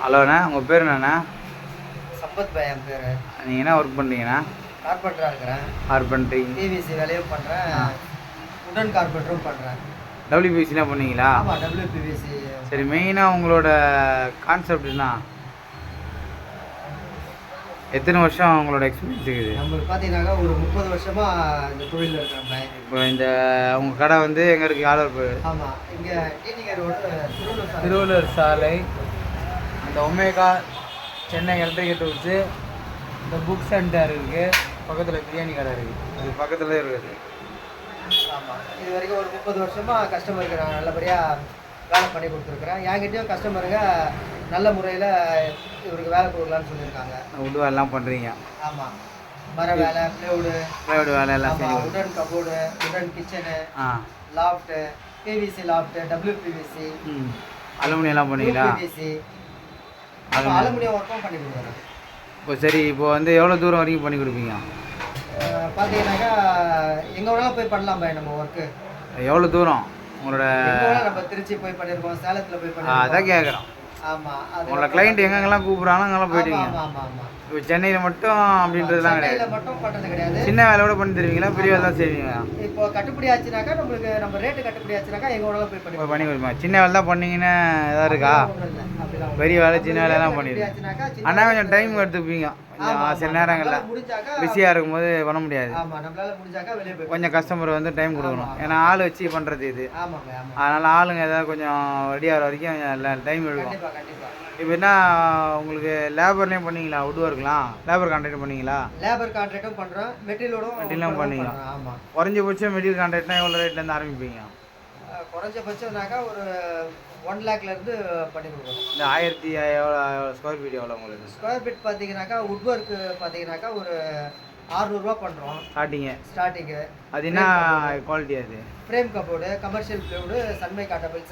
ஹலோண்ணா, உங்கள் பேர் என்னண்ணா? சம்பத் பாய் என் பேர். நீங்கள் என்ன ஒர்க் பண்ணுறீங்கண்ணா? கார்பெண்டராக இருக்கிறேன். கார்பெண்டரிங், பிவிசி வேலையும் பண்ணுறேன், உடன் கார்பெண்டரும் பண்ணுறேன். டபிள்யூபிசிலாம் பண்ணீங்களா? ஆமாம், டபிள்யூபிவிசி. சரி, மெயினாக உங்களோட கான்செப்ட்னா எத்தனை வருஷம் உங்களோட எக்ஸ்பீரியன்ஸ் இருக்குது? நம்மளுக்கு பார்த்தீங்கன்னாக்கா ஒரு 30 வருஷமாக இந்த தொழிலில் இருக்கிறேன். இப்போ இந்த உங்கள் கடை வந்து எங்கே இருக்குது? ஆலூர். ஆமாம், இங்கே டிடிகே ரோடு, திருவள்ளுவர் சாலை, அந்த ஒமேகா சென்னை எலக்ட்ரிக்கல் டூல்ஸு, இந்த புக் சென்டர் இருக்குது, பக்கத்தில் பிரியாணி கடை இருக்குது, அது பக்கத்தில் இருக்குது. ஆமாம், இது வரைக்கும் ஒரு 30 வருஷமாக கஸ்டமருக்கு நான் நல்லபடியாக வேலை பண்ணி கொடுத்துருக்குறேன். என்கிட்டயும் கஸ்டமருங்க நல்ல முறையில் இவருக்கு வேலை கொடுக்கலான்னு சொல்லியிருக்காங்க. உட் வேலைலாம் பண்ணுறீங்க? ஆமாம், மர வேலை, ப்ளைவுட் வேலை எல்லாம், உடன் கபோர்டு, உடன் kitchen, loft, PVC loft, WPVC, அலுமினியம்லாம் பண்ணீங்களா? பிவிசி, அலுமினியம் ஒர்க்கும் பண்ணி கொடுக்குறேன். இப்போ சரி, இப்போ வந்து எவ்வளோ தூரம் வரைக்கும் பண்ணி கொடுப்பீங்க? பார்த்தீங்கன்னாக்கா எங்கே வேணாலும் போய் பண்ணலாம் பாய் நம்ம ஒர்க்கு. எவ்வளோ தூரம் உங்களோட? நம்ம திருச்சி போய் பண்ணியிருக்கோம், சேலத்தில் போய் பண்ணியிருக்கோம். அதான் கேட்குறோம். ஆமாம், உங்களோட கிளைண்ட் எங்கெங்கெல்லாம் கூப்பிட்றாங்க அங்கெல்லாம் போயிட்டீங்க? ஆமாம் ஆமாம். இப்போ சென்னையில் மட்டும் அப்படின்றதுலாம் கிடையாது? மட்டும் பண்ணுறது கிடையாது. சின்ன வேலையோட பண்ணி தருவீங்களா, பெரிய வேலை தான் செய்வீங்க? இப்போ கட்டுப்படி ஆச்சுனாக்கா நம்மளுக்கு, நம்ம ரேட்டு கட்டுப்படி ஆச்சுனாக்கா எங்கே வேணாலும் போய் பண்ணி கொடுப்போம். சின்ன வேலை தான் பண்ணீங்கன்னு எதாவது இருக்கா? பெரிய வேலை சின்ன வேலையெல்லாம் பண்ணிடுங்க. ஆனால் கொஞ்சம் டைம் எடுத்துப்பீங்க, கொஞ்சம் சில நேரங்களில் பிஸியாக இருக்கும்போது பண்ண முடியாது. கொஞ்சம் கஸ்டமர் வந்து டைம் கொடுக்கணும், ஏன்னா ஆள் வச்சு பண்ணுறது இது. அதனால் ஆளுங்க ஏதாவது கொஞ்சம் ரெடி ஆகிற வரைக்கும் டைம் எடுக்கும். இப்போ என்ன உங்களுக்கு லேபர்லேயும் பண்ணீங்களா? வுட் ஒர்க்லாம் லேபர் கான்ட்ராக்ட் பண்ணீங்களா? லேபர் கான்ட்ராக்டும் பண்ணுறோம், மெட்டீரியலும் பண்ணீங்க. ஆமாம். குறைஞ்சபட்சம் மெட்டீரியல் கான்ட்ராக்ட்னா எவ்வளோ ரேட்லேருந்து ஆரம்பிப்பீங்க? குறைஞ்சபட்சம்னாக்கா ஒரு 1 லேக்லேருந்து பண்ணி கொடுக்குறோம். இந்த 1000 எவ்வளோ ஸ்கொயர் ஃபீட் எவ்வளோ உங்களுக்கு? ஸ்கொயர் ஃபீட் பார்த்தீங்கன்னாக்கா வுட் ஒர்க்கு பார்த்தீங்கன்னாக்கா ஒரு 600 ரூபா பண்ணுறோம் ஸ்டார்டிங்கு. அது என்ன குவாலிட்டி? அது frame cupboard, commercial plywood, Sunmica double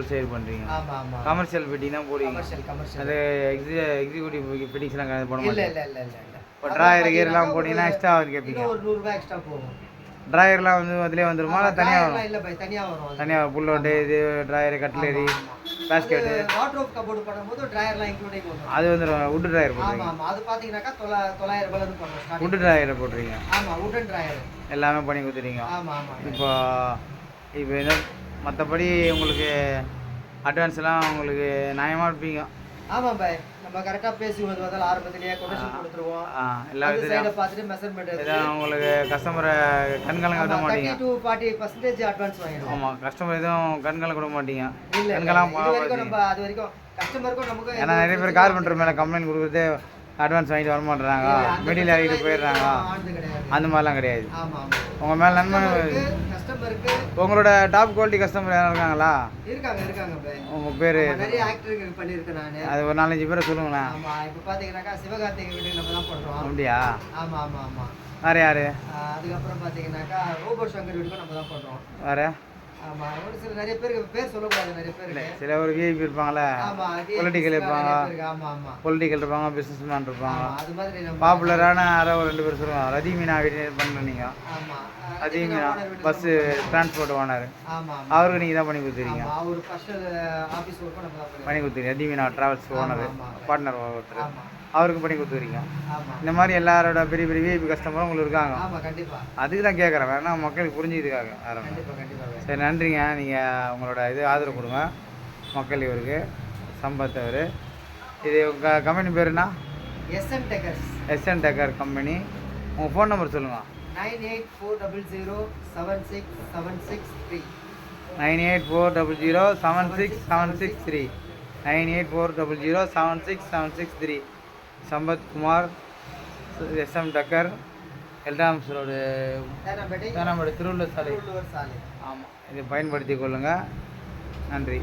side பண்ணுறீங்க? ஆமாம் ஆமாம். கமர்ஷியல் ஃபிட்டிங் தான் போடுவீங்க? கமர்ஷியல். அது எக்ஸிக்யூட்டிவ் ஃபிட்டிங்ஸ்லாம் போட மாட்டேன். இல்லை. இப்போ ட்ராயர் கீரெலாம் போட்டிங்கன்னா எக்ஸ்ட்ரா கேட்பீங்க? ஒரு 100 ரூபா எக்ஸ்ட்ரா போகும். ட்ராயர்லாம் வந்து அதிலே வந்துருமா, இல்லை தனியாக வரும்? இல்லை பை, தனியாக வரும். தனியாக புல்லோட்டு, இது drawer, cutlery, basket. Wardrobe cupboard பண்ணும்போது ட்ராயர்லாம் இன்க்ளூடிங் வரும். அது வந்துடும். வுட் ட்ராயர் போடுறீங்க? ஆமாம், அது பார்த்தீங்கன்னாக்கா 900 ரூபாயிலேருந்து பண்ணுறோம். வுட் ட்ராயரை போடுறீங்க? ஆமாம், வுடன் ட்ராயர் எல்லாமே பண்ணி கொடுத்துறீங்க? ஆமாம். இப்போ என்ன மற்றபடி உங்களுக்கு அட்வான்ஸ்லாம் உங்களுக்கு நியாயமாக இருப்பீங்க? ஆமாம் பாய், நம்ம கரெக்டாக பேசி வந்தாலும் ஆரம்பத்திலேயே கொட்டேஷன் கொடுத்துருவோம். எல்லா சைடை பார்த்துட்டு மெஷர்மெண்ட் எதுவும் உங்களுக்கு கஸ்டமரை கண்கலங்க விட மாட்டீங்க? 30-40% அட்வான்ஸ் வாங்கிடுவோம். ஆமாம், கஸ்டமர் எதுவும் கண்கலங்க விட மாட்டீங்க? இல்லை, கண்கலாம் நம்ம அது வரைக்கும் கஸ்டமருக்கும் நமக்கு. ஏன்னா நிறைய பேர் கார்பெண்டர் மேலே கம்ப்ளைண்ட் கொடுக்குறது அட்வான்ஸ் வாங்கிட்டு வர மாட்டேறாங்க, மெட்டீரியல் ஆகிட்டு போயிடுறாங்க. அந்த மாதிரிலாம் கிடையாது. உங்கள் மேலே நன்மை. கஸ்டமருக்கு உங்களோட டாப் குவாலிட்டி கஸ்டமர் யாரும் இருக்காங்களா? இருக்காங்க. உங்கள் பேர்? நிறைய ஆக்டருக்கு பண்ணியிருக்கேன் நான். அது ஒரு 4-5 பேரை சொல்லுங்களேன். ஆமாம், இப்போ பார்த்தீங்கன்னாக்கா சிவகார்த்திகை வீட்டுக்கு நம்ம தான் பண்ணுறோம். அப்படியா? ஆமாம். வேறு யார்? அதுக்கப்புறம் பார்த்தீங்கன்னா ரோபோ சங்கர் வீட்டுக்கும் நம்ம தான் பண்ணுறோம். வேறு? ஆமாம், ஒரு சில நிறைய பேருக்கு பேர் சொல்லக்கூடாது. நிறைய பேர் சில ஒரு விஐபி இருப்பாங்களே, பொலிட்டிக்கல் இருப்பாங்க, பொலிட்டிக்கல் இருப்பாங்க, பிஸ்னஸ் மேன் இருப்பாங்க. அது மாதிரி பாப்புலரான யாரோ ஒரு 2 பேர் சொல்லுவாங்க. ரதி மீனா வீட்டு பண்ணுறீங்க? ரதி மீனா பஸ்ஸு டிரான்ஸ்போர்ட் ஓனர். அவருக்கு நீங்கள் தான் பண்ணி கொடுத்துறீங்க? பண்ணி கொடுத்துறீங்க. ரதி மீனா ட்ராவல்ஸ் ஓனர், பார்ட்னர் ஒருத்தர், அவருக்கு பண்ணி கொடுத்துறீங்க. இந்த மாதிரி எல்லாரோட பெரிய பெரிய விஐபி கஸ்டமரும் உங்களுக்கு இருக்காங்க. அதுக்கு தான் கேட்குறேன், வேணா மக்களுக்கு புரிஞ்சுக்கிறதுக்காக. சரி, நன்றிங்க. நீங்கள் உங்களோட ஆதரவு கொடுங்க மக்கள். இவருக்கு சம்பத் அவர். இது உங்கள் கம்பெனி பேருனா? எஸ்என் டெக்கர் கம்பெனி. உங்கள் ஃபோன் நம்பர் சொல்லுங்கள். 9840076763. 9840076763. 9840076763. சம்பத் குமார், எஸ்எம் டக்கர், எல்டாம்ஸ் ரோடு, தேனாம்பேட்டை, திருவள்ளுவர் சாலை. ஆமாம், இதை பயன்படுத்தி கொள்ளுங்கள். நன்றி.